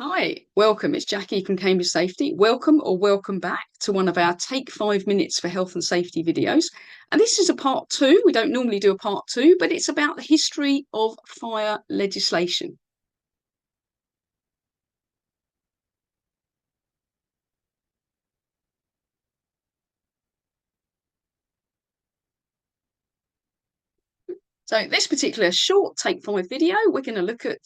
Hi, welcome. It's Jackie from Cambridge Safety. Welcome or welcome back to one of our Take 5 Minutes for Health and Safety videos. And this is a part two. We don't normally do a part two, but it's about the history of fire legislation. So this particular short Take 5 video, we're going to look at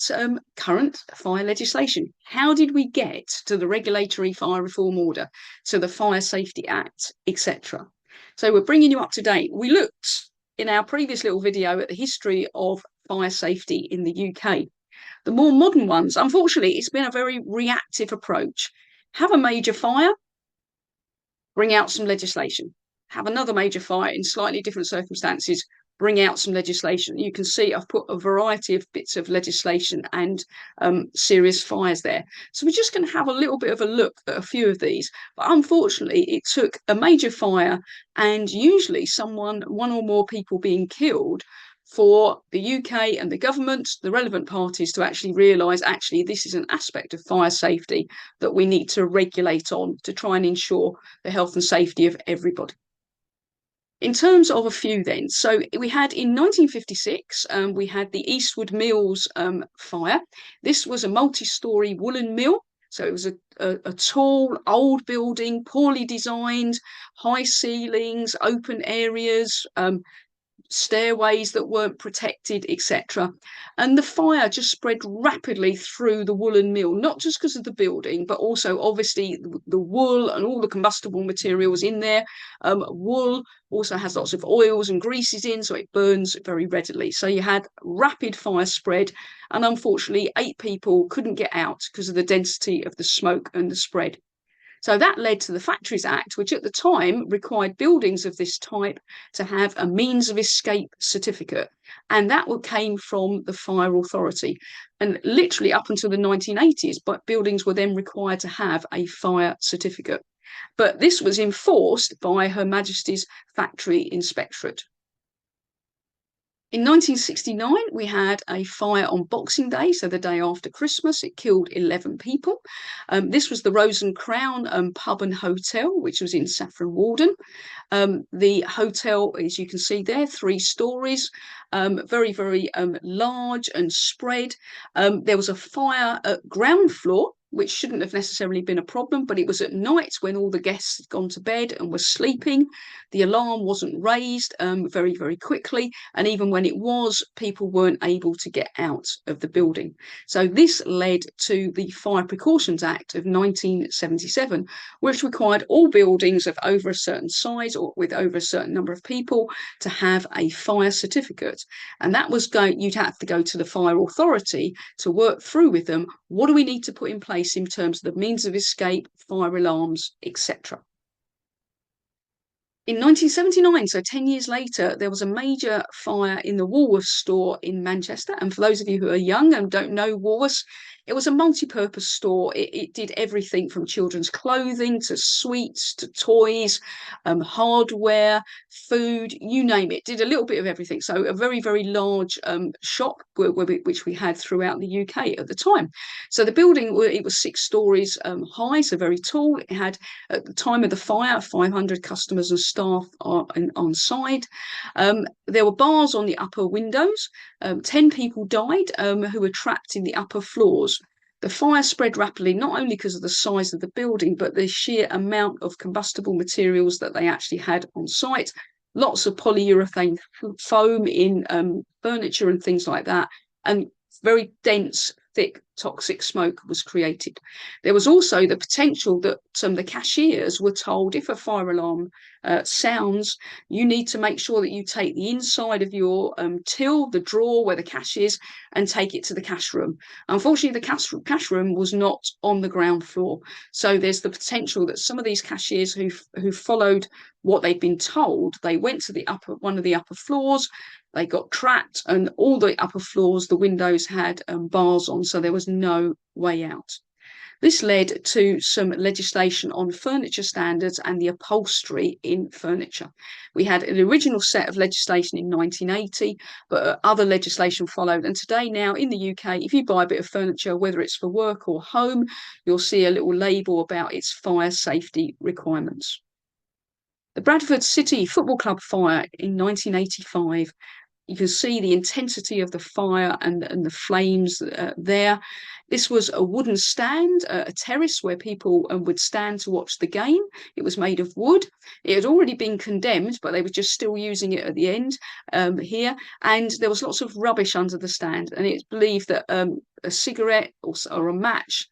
current fire legislation. How did we get to the Regulatory Fire Reform Order, to the Fire Safety Act, etc.? So we're bringing you up to date. We looked in our previous little video at the history of fire safety in the UK. The more modern ones, unfortunately, it's been a very reactive approach. Have a major fire, bring out some legislation. Have another major fire in slightly different circumstances, bring out some legislation. You can see I've put a variety of bits of legislation and serious fires there. So we're just going to have a little bit of a look at a few of these. But unfortunately, it took a major fire and usually one or more people being killed for the UK and the government, the relevant parties, to actually realise actually this is an aspect of fire safety that we need to regulate on to try and ensure the health and safety of everybody. In terms of a few then, so we had in 1956, we had the Eastwood Mills fire. This was a multi-storey woolen mill. So it was a tall, old building, poorly designed, high ceilings, open areas, stairways that weren't protected, etc. And the fire just spread rapidly through the woolen mill, not just because of the building, but also obviously the wool and all the combustible materials in there. Wool also has lots of oils and greases in, so it burns very readily. So you had rapid fire spread, and unfortunately, 8 people couldn't get out because of the density of the smoke and the spread. So that led to the Factories Act, which at the time required buildings of this type to have a means of escape certificate. And that came from the Fire Authority. And literally up until the 1980s, but buildings were then required to have a fire certificate. But this was enforced by Her Majesty's Factory Inspectorate. In 1969, we had a fire on Boxing Day, so the day after Christmas. It killed 11 people. This was the Rose and Crown pub and hotel, which was in Saffron Walden. The hotel, as you can see there, 3 stories, very, very large and spread. There was a fire at ground floor, which shouldn't have necessarily been a problem, but it was at night when all the guests had gone to bed and were sleeping. The alarm wasn't raised very, very quickly. And even when it was, people weren't able to get out of the building. So this led to the Fire Precautions Act of 1977, which required all buildings of over a certain size or with over a certain number of people to have a fire certificate. And that was you'd have to go to the Fire Authority to work through with them. What do we need to put in place in terms of the means of escape, fire alarms, etc.? In 1979, so 10 years later, there was a major fire in the Woolworths store in Manchester. And for those of you who are young and don't know Woolworths, it was a multi-purpose store. It did everything from children's clothing to sweets to toys, hardware, food, you name it. Did a little bit of everything. So a very, very large shop, which we had throughout the UK at the time. So the building, it was 6 stories high, so very tall. It had, at the time of the fire, 500 customers and staff on site. There were bars on the upper windows. 10 people died who were trapped in the upper floors. The fire spread rapidly, not only because of the size of the building, but the sheer amount of combustible materials that they actually had on site. Lots of polyurethane foam in furniture and things like that, and very dense, thick, toxic smoke was created. There was also the potential that the cashiers were told if a fire alarm sounds, you need to make sure that you take the inside of your till, the drawer where the cash is, and take it to the cash room. Unfortunately, the cash room was not on the ground floor. So there's the potential that some of these cashiers who followed what they'd been told, they went to one of the upper floors, they got trapped, and all the upper floors, the windows had bars on, so there was no way out. This led to some legislation on furniture standards and the upholstery in furniture. We had an original set of legislation in 1980, but other legislation followed. And today, now in the UK, if you buy a bit of furniture, whether it's for work or home, you'll see a little label about its fire safety requirements. The Bradford City Football Club fire in 1985, you can see the intensity of the fire and the flames there. This was a wooden stand, a terrace where people would stand to watch the game. It was made of wood. It had already been condemned, but they were just still using it at the end here. And there was lots of rubbish under the stand. And it's believed that a cigarette or a match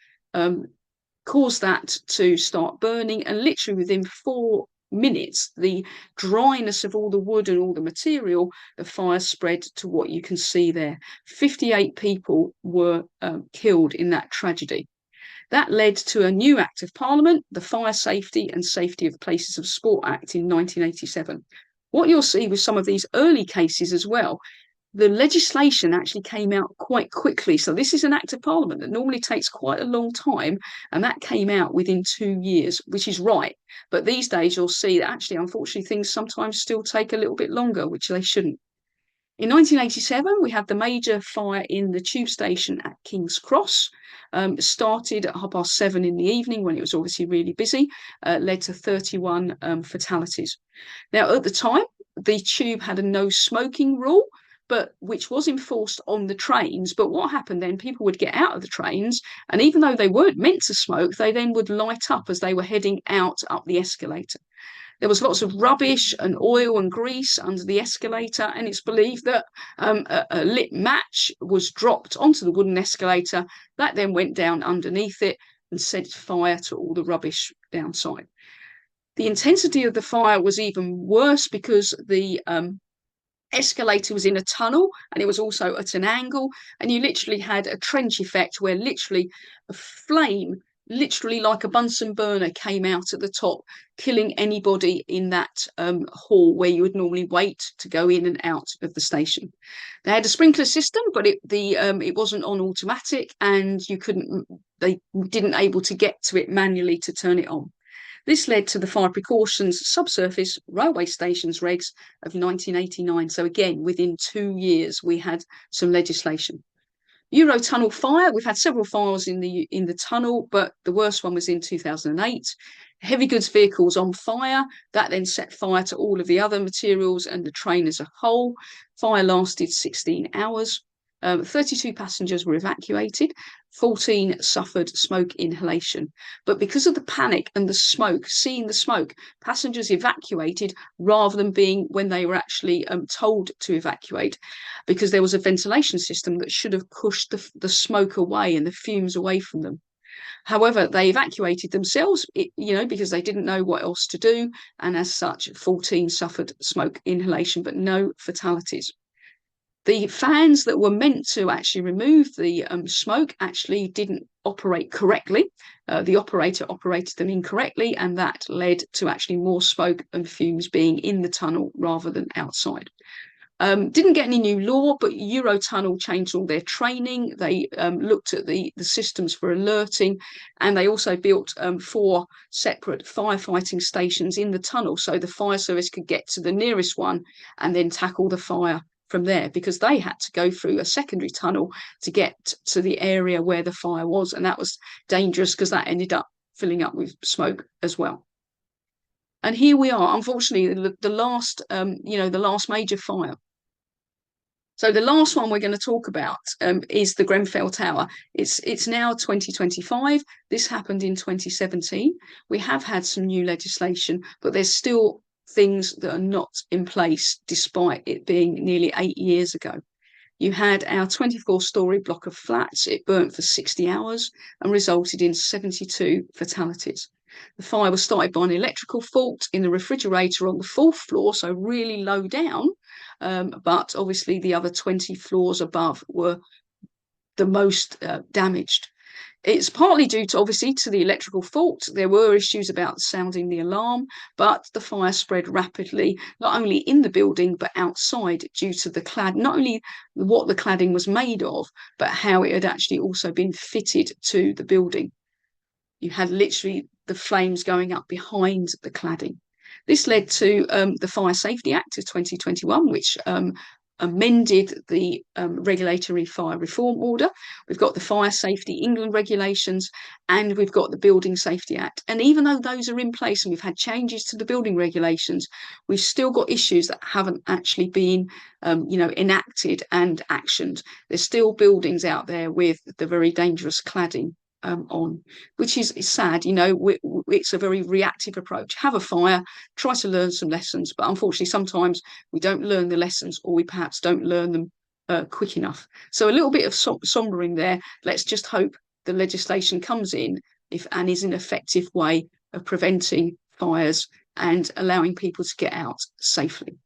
caused that to start burning. And literally within 4 minutes, the dryness of all the wood and all the material, the fire spread to what you can see there. 58 people were killed in that tragedy. That led to a new Act of Parliament, the Fire Safety and Safety of Places of Sport Act in 1987. What you'll see with some of these early cases as well, the legislation actually came out quite quickly. So this is an Act of Parliament that normally takes quite a long time, and that came out within 2 years, which is right. But these days you'll see that actually, unfortunately, things sometimes still take a little bit longer, which they shouldn't. In 1987, we had the major fire in the tube station at King's Cross. Started at 7:30 in the evening when it was obviously really busy, led to 31 fatalities. Now, at the time, the tube had a no smoking rule, but which was enforced on the trains. But what happened then, people would get out of the trains, and even though they weren't meant to smoke, they then would light up as they were heading out up the escalator. There was lots of rubbish and oil and grease under the escalator, and it's believed that a lit match was dropped onto the wooden escalator. That then went down underneath it and set fire to all the rubbish downside. The intensity of the fire was even worse because the escalator was in a tunnel and it was also at an angle, and you literally had a trench effect where literally a flame, literally like a Bunsen burner, came out at the top, killing anybody in that hall where you would normally wait to go in and out of the station. They had a sprinkler system, but it wasn't on automatic, and they didn't able to get to it manually to turn it on. This led to the Fire Precautions Subsurface Railway Stations Regs of 1989. So again, within 2 years, we had some legislation. Eurotunnel fire, we've had several fires in the tunnel, but the worst one was in 2008. Heavy goods vehicles on fire, that then set fire to all of the other materials and the train as a whole. Fire lasted 16 hours. 32 passengers were evacuated, 14 suffered smoke inhalation. But because of the panic and the smoke, seeing the smoke, passengers evacuated rather than being when they were actually told to evacuate, because there was a ventilation system that should have pushed the smoke away and the fumes away from them. However, they evacuated themselves, because they didn't know what else to do. And as such, 14 suffered smoke inhalation, but no fatalities. The fans that were meant to actually remove the smoke actually didn't operate correctly. The operator operated them incorrectly, and that led to actually more smoke and fumes being in the tunnel rather than outside. Didn't get any new law, but Eurotunnel changed all their training. They looked at the systems for alerting, and they also built 4 separate firefighting stations in the tunnel, so the fire service could get to the nearest one and then tackle the fire from there, because they had to go through a secondary tunnel to get to the area where the fire was, and that was dangerous because that ended up filling up with smoke as well. And here we are, unfortunately, the last major fire. So the last one we're going to talk about is the Grenfell Tower. It's now 2025. This happened in 2017. We have had some new legislation, but there's still things that are not in place despite it being nearly 8 years ago. You had our 24-storey block of flats. It burnt for 60 hours and resulted in 72 fatalities. The fire was started by an electrical fault in the refrigerator on the 4th floor, so really low down, but obviously the other 20 floors above were the most damaged. It's partly due to, obviously, to the electrical fault. There were issues about sounding the alarm, but the fire spread rapidly, not only in the building, but outside, due to the not only what the cladding was made of, but how it had actually also been fitted to the building. You had literally the flames going up behind the cladding. This led to the Fire Safety Act of 2021, which amended the regulatory fire reform order. We've got the Fire Safety England regulations, and we've got the Building Safety Act. And even though those are in place and we've had changes to the building regulations, we've still got issues that haven't actually been enacted and actioned. There's still buildings out there with the very dangerous cladding on, which is sad. It's a very reactive approach. Have a fire, try to learn some lessons, but unfortunately sometimes we don't learn the lessons, or we perhaps don't learn them quick enough. So a little bit of sombering there. Let's just hope the legislation comes in and is an effective way of preventing fires and allowing people to get out safely.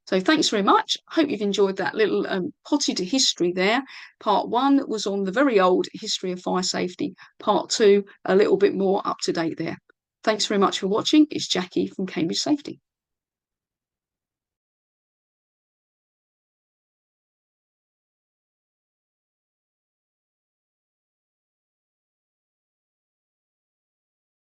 So thanks very much. I hope you've enjoyed that little potted history there. Part 1 was on the very old history of fire safety. Part 2, a little bit more up to date there. Thanks very much for watching. It's Jackie from Cambridge Safety.